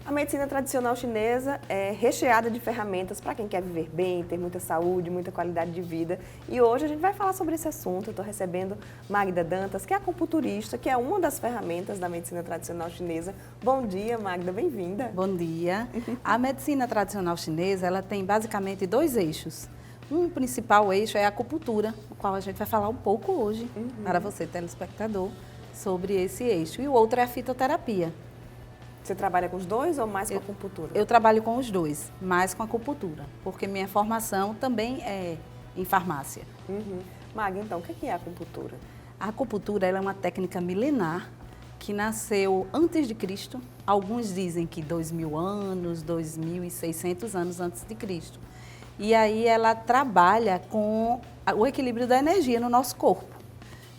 A medicina tradicional chinesa é recheada de ferramentas para quem quer viver bem, ter muita saúde, muita qualidade de vida. E hoje a gente vai falar sobre esse assunto. Eu estou recebendo Magda Dantas, que é acupunturista, que é uma das ferramentas da medicina tradicional chinesa. Bom dia, Magda, bem-vinda. Bom dia. A medicina tradicional chinesa, ela tem basicamente dois eixos. Um principal eixo é a acupuntura, o qual a gente vai falar um pouco hoje, para você, telespectador, sobre esse eixo. E o outro é a fitoterapia. Você trabalha com os dois ou mais com a acupuntura? Eu trabalho com os dois, mais com a acupuntura, porque minha formação também é em farmácia. Magda, então, o que é a acupuntura? A acupuntura ela é uma técnica milenar que nasceu antes de Cristo. Alguns dizem que 2.000 anos, 2.600 anos antes de Cristo. E aí ela trabalha com o equilíbrio da energia no nosso corpo.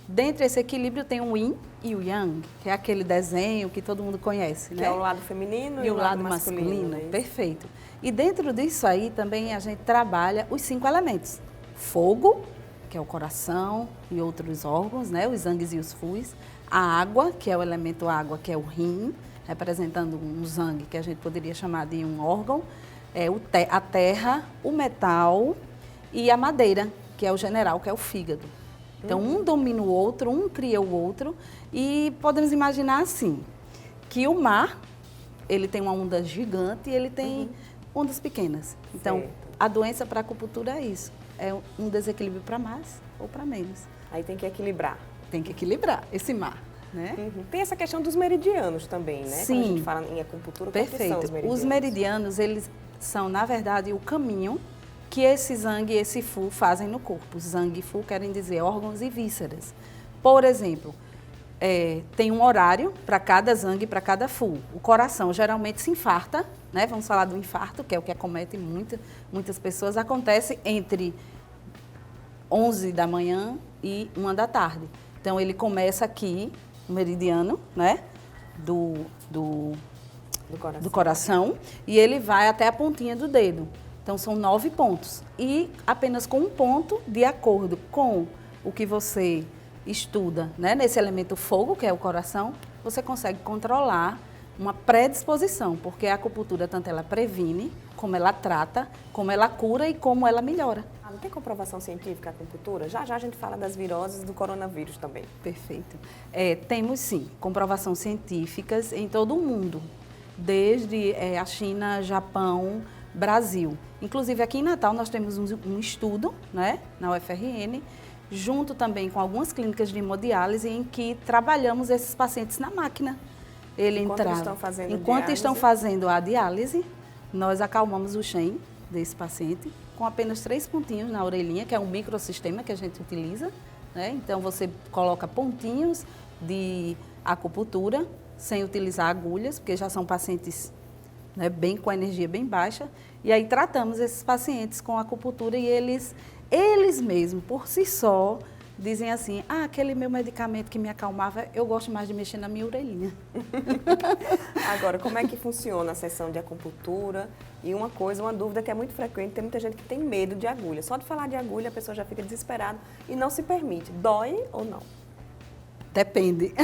Dentro desse equilíbrio tem o Yin e o Yang, que é aquele desenho que todo mundo conhece, que né? é o lado feminino e o lado masculino. Né? Perfeito. E dentro disso aí também a gente trabalha os 5 elementos. Fogo, que é o coração e outros órgãos, né? Os zangues e os fus. A água, que é o elemento água, que é o rim, representando um zangue que a gente poderia chamar de um órgão. A terra, o metal e a madeira, que é o general, que é o fígado. Então, um domina o outro, um cria o outro. E podemos imaginar assim, que o mar, ele tem uma onda gigante e ele tem ondas pequenas. Então, a doença para a acupuntura é isso. É um desequilíbrio para mais ou para menos. Aí tem que equilibrar. Tem que equilibrar esse mar, né? Tem essa questão dos meridianos também, né? Sim. Quando a gente fala em acupuntura, Perfeito. quais são os meridianos? Os meridianos, eles são, na verdade, o caminho que esse zangue e esse fu fazem no corpo. Zangue e fu querem dizer órgãos e vísceras. Por exemplo, tem um horário para cada zangue e para cada fu. O coração geralmente se infarta, né? Vamos falar do infarto, que é o que acomete muitas pessoas. Acontece entre 11 da manhã e 1 da tarde. Então, ele começa aqui, o meridiano, né? Do coração, e ele vai até a pontinha do dedo. Então, são 9 pontos. E apenas com um ponto, de acordo com o que você estuda, né, nesse elemento fogo, que é o coração, você consegue controlar uma predisposição, porque a acupuntura, tanto ela previne, como ela trata, como ela cura e como ela melhora. Não tem comprovação científica a acupuntura? Já a gente fala das viroses do coronavírus também. Perfeito. Temos, sim, comprovação científicas em todo o mundo, desde a China, Japão, Brasil. Inclusive, aqui em Natal, nós temos um estudo, né, na UFRN, junto também com algumas clínicas de hemodiálise, em que trabalhamos esses pacientes na máquina. Enquanto estão fazendo a diálise, nós acalmamos o Shen desse paciente com apenas 3 pontinhos na orelhinha, que é um microsistema que a gente utiliza, né? Então, você coloca pontinhos de acupuntura, sem utilizar agulhas, porque já são pacientes, né, com a energia bem baixa, e aí tratamos esses pacientes com acupuntura e eles mesmos, por si só, dizem assim, aquele meu medicamento que me acalmava, eu gosto mais de mexer na minha orelhinha. Agora, como é que funciona a sessão de acupuntura? E uma dúvida que é muito frequente, tem muita gente que tem medo de agulha. Só de falar de agulha, a pessoa já fica desesperada e não se permite. Dói ou não? Depende.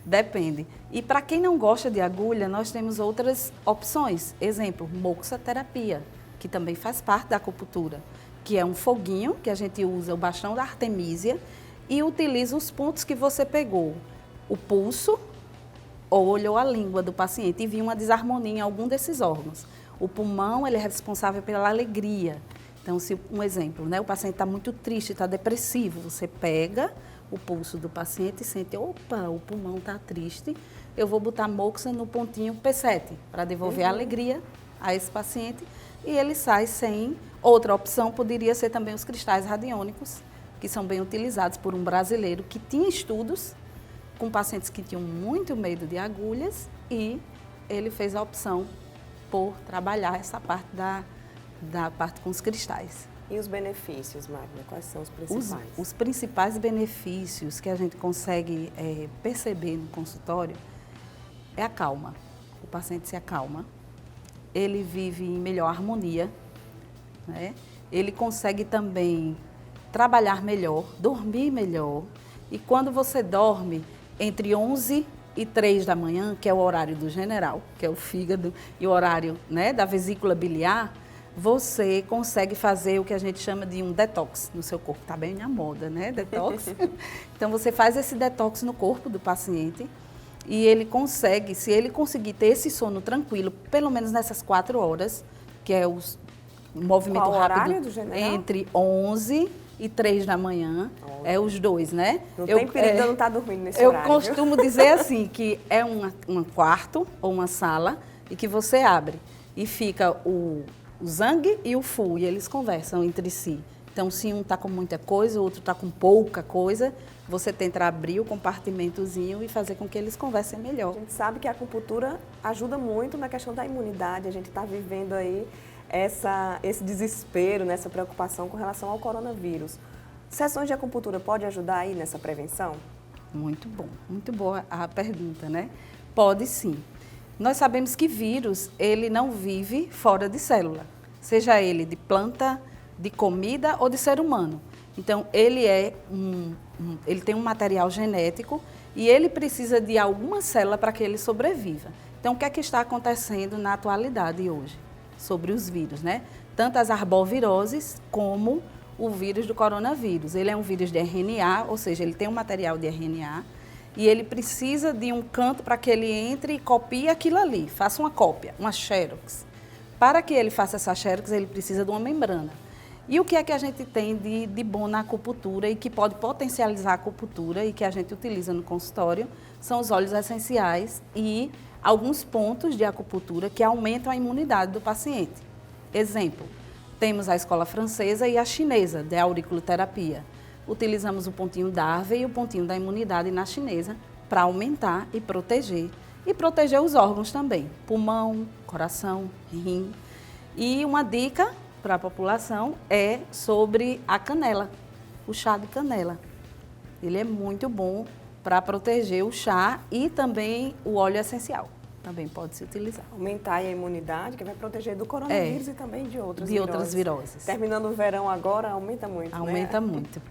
Depende. E para quem não gosta de agulha, nós temos outras opções. Exemplo, moxaterapia, que também faz parte da acupuntura, que é um foguinho que a gente usa, o bastão da artemísia, e utiliza os pontos que você pegou, o pulso, ou olhou a língua do paciente e viu uma desarmonia em algum desses órgãos. O pulmão, ele é responsável pela alegria. Então, se um exemplo, né, o paciente está muito triste, está depressivo, você pega o pulso do paciente e sente, opa, o pulmão está triste, eu vou botar moxa no pontinho P7 para devolver a alegria a esse paciente e ele sai sem. Outra opção poderia ser também os cristais radiônicos, que são bem utilizados por um brasileiro que tinha estudos com pacientes que tinham muito medo de agulhas e ele fez a opção por trabalhar essa parte da parte com os cristais. E os benefícios, Magda? Quais são os principais? Os principais benefícios que a gente consegue perceber no consultório é a calma. O paciente se acalma, ele vive em melhor harmonia, né? Ele consegue também trabalhar melhor, dormir melhor. E quando você dorme entre 11 e 3 da manhã, que é o horário do general, que é o fígado, e o horário, né, da vesícula biliar, você consegue fazer o que a gente chama de um detox no seu corpo. Está bem na moda, né? Detox. Então, você faz esse detox no corpo do paciente e ele consegue, se ele conseguir ter esse sono tranquilo, pelo menos nessas 4 horas, que é o movimento Qual rápido horário do general? entre 11 e 3 da manhã, é os dois, né? Não tem perigo de eu não estar dormindo nesse horário, Eu costumo dizer assim, que é um quarto ou uma sala e que você abre e fica o Zang e o Fu, e eles conversam entre si. Então, se um está com muita coisa, o outro está com pouca coisa, você tenta abrir o compartimentozinho e fazer com que eles conversem melhor. A gente sabe que a acupuntura ajuda muito na questão da imunidade. A gente está vivendo aí esse desespero, nessa preocupação com relação ao coronavírus. Sessões de acupuntura pode ajudar aí nessa prevenção? Muito bom, muito boa a pergunta, né? Pode sim. Nós sabemos que vírus, ele não vive fora de célula, seja ele de planta, de comida ou de ser humano. Então, ele tem um material genético e ele precisa de alguma célula para que ele sobreviva. Então, o que é que está acontecendo na atualidade hoje sobre os vírus, né? Tanto as arboviroses como o vírus do coronavírus. Ele é um vírus de RNA, ou seja, ele tem um material de RNA, e ele precisa de um canto para que ele entre e copie aquilo ali, faça uma cópia, uma xerox. Para que ele faça essa xerox, ele precisa de uma membrana. E o que é que a gente tem de bom na acupuntura e que pode potencializar a acupuntura e que a gente utiliza no consultório são os óleos essenciais e alguns pontos de acupuntura que aumentam a imunidade do paciente. Exemplo, temos a escola francesa e a chinesa de auriculoterapia. Utilizamos o pontinho da Harvey e o pontinho da imunidade na chinesa para aumentar e proteger. E proteger os órgãos também, pulmão, coração, rim. E uma dica para a população é sobre a canela, o chá de canela. Ele é muito bom para proteger o chá e também o óleo essencial. Também pode se utilizar. Aumentar a imunidade, que vai proteger do coronavírus e também de outras viroses. Outras viroses. Terminando o verão agora, aumenta muito, Aumenta né? muito.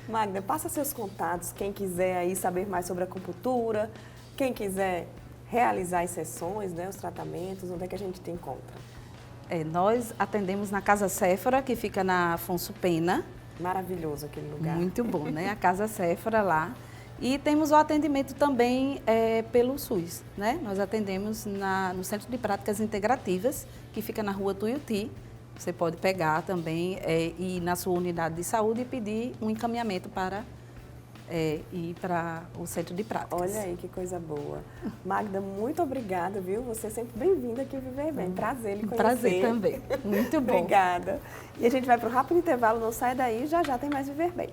Magda, passa seus contatos, quem quiser aí saber mais sobre a acupuntura, quem quiser realizar as sessões, né, os tratamentos, onde é que a gente te encontra? Nós atendemos na Casa Séfora, que fica na Afonso Pena. Maravilhoso aquele lugar. Muito bom, né? A Casa Séfora lá. E temos o atendimento também pelo SUS, né? Nós atendemos no Centro de Práticas Integrativas, que fica na Rua Tuiuti. Você pode pegar também ir na sua unidade de saúde e pedir um encaminhamento para ir para o Centro de Práticas. Olha aí que coisa boa. Magda, muito obrigada, viu? Você é sempre bem-vinda aqui Viver Bem. Prazer lhe conhecer. Prazer também. Muito bom. Obrigada. E a gente vai para o rápido intervalo, não sai daí, já já tem mais Viver Bem.